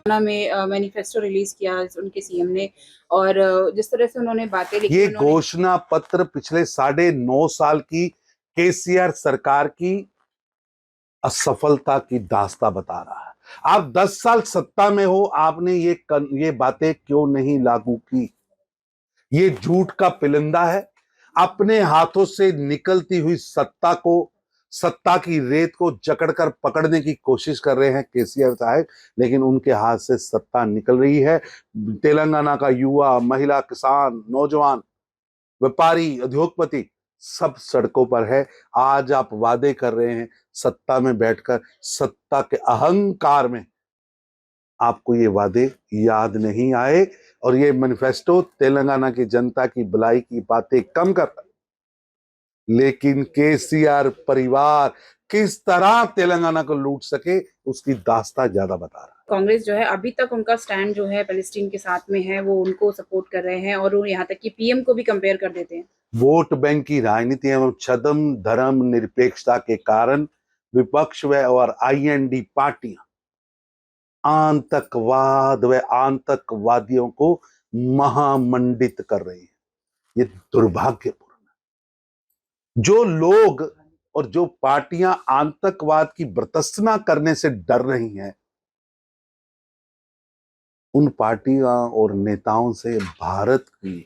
में manifesto release किया उनके सीएम ने। और जिस तरह से उन्होंने बातें लिखी, ये घोषणा पत्र पिछले 9.5 साल की केसीआर सरकार की असफलता की दास्तां बता रहा है। आप 10 साल सत्ता में हो, आपने ये बातें क्यों नहीं लागू की? ये झूठ का पिलंदा है। अपने हाथों से निकलती हुई सत्ता की रेत को जकड़कर पकड़ने की कोशिश कर रहे हैं केसीआर साहब, लेकिन उनके हाथ से सत्ता निकल रही है। तेलंगाना का युवा, महिला, किसान, नौजवान, व्यापारी, उद्योगपति सब सड़कों पर है। आज आप वादे कर रहे हैं सत्ता में बैठकर, सत्ता के अहंकार में आपको ये वादे याद नहीं आए और ये मैनिफेस्टो तेलंगाना की जनता की भलाई की बातें कम करता है, लेकिन केसीआर परिवार किस तरह तेलंगाना को लूट सके उसकी दास्तां ज्यादा बता रहा है। कांग्रेस जो है अभी तक उनका स्टैंड जो है पैलेस्टीन के साथ में है, वो उनको सपोर्ट कर रहे हैं और वो यहाँ तक कि पीएम को भी कंपेयर कर देते हैं। वोट बैंक की राजनीति एवं छद्म धर्म निरपेक्षता के कारण विपक्ष और आईएनडी पार्टियां आतंकवाद व आतंकवादियों को महामंडित कर रही है। ये दुर्भाग्यपूर्ण है। जो लोग और जो पार्टियां आतंकवाद की बर्तस्ना करने से डर रही हैं, उन पार्टियां और नेताओं से भारत की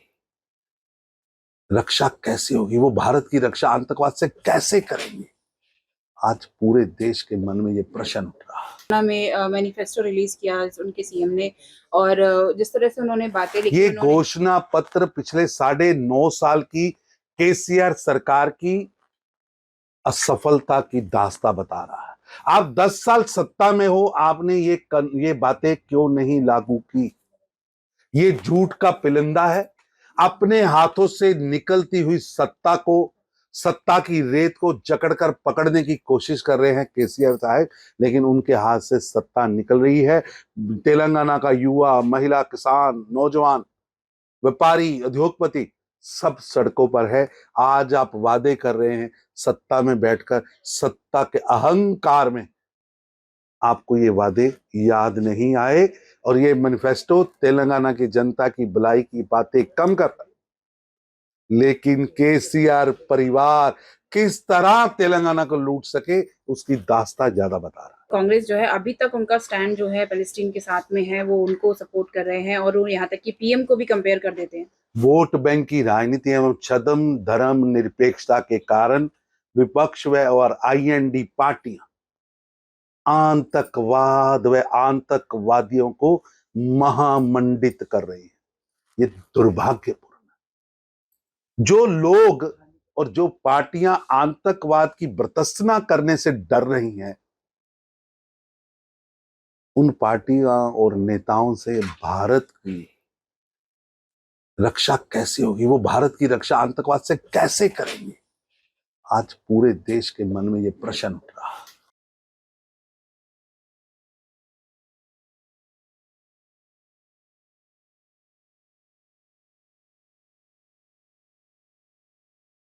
रक्षा कैसे होगी? वो भारत की रक्षा आतंकवाद से कैसे करेंगे? आज पूरे देश के मन में ये प्रश्न उठ रहा है। में मैनिफेस्टो रिलीज किया उनके सीएम ने। और जिस तरह से उन्होंने बातें लिखी, ये घोषणा पत्र पिछले 9.5 साल की केसीआर सरकार की असफलता की दास्तां बता रहा है। आप 10 साल सत्ता में हो, आपने ये बातें क्यों नहीं लागू की? ये झूठ का पिलंदा है। अपने हाथों से निकलती हुई सत्ता की रेत को जकड़कर पकड़ने की कोशिश कर रहे हैं केसीआर साहब, लेकिन उनके हाथ से सत्ता निकल रही है। तेलंगाना का युवा, महिला, किसान, नौजवान, व्यापारी, उद्योगपति सब सड़कों पर है। आज आप वादे कर रहे हैं सत्ता में बैठकर, सत्ता के अहंकार में आपको ये वादे याद नहीं आए और ये मैनिफेस्टो तेलंगाना की जनता की भलाई की बातें कम करता है, लेकिन केसीआर परिवार किस तरह तेलंगाना को लूट सके उसकी दास्तां ज्यादा बता रहा है। कांग्रेस जो है अभी तक उनका स्टैंड जो है पैलेस्टीन के साथ में है, वो उनको सपोर्ट कर रहे हैं और वो यहाँ तक कि पीएम को भी कंपेयर कर देते हैं। वोट बैंक की राजनीति एवं छद्म धर्म निरपेक्षता के कारण विपक्ष और आईएनडी पार्टियां आतंकवाद व आतंकवादियों को महामंडित कर रही है। ये दुर्भाग्यपूर्ण है। जो लोग और जो पार्टियां आतंकवाद की बर्तस्ना करने से डर रही हैं, उन पार्टियां और नेताओं से भारत की रक्षा कैसे होगी? वो भारत की रक्षा आतंकवाद से कैसे करेंगे? आज पूरे देश के मन में ये प्रश्न उठ रहा है।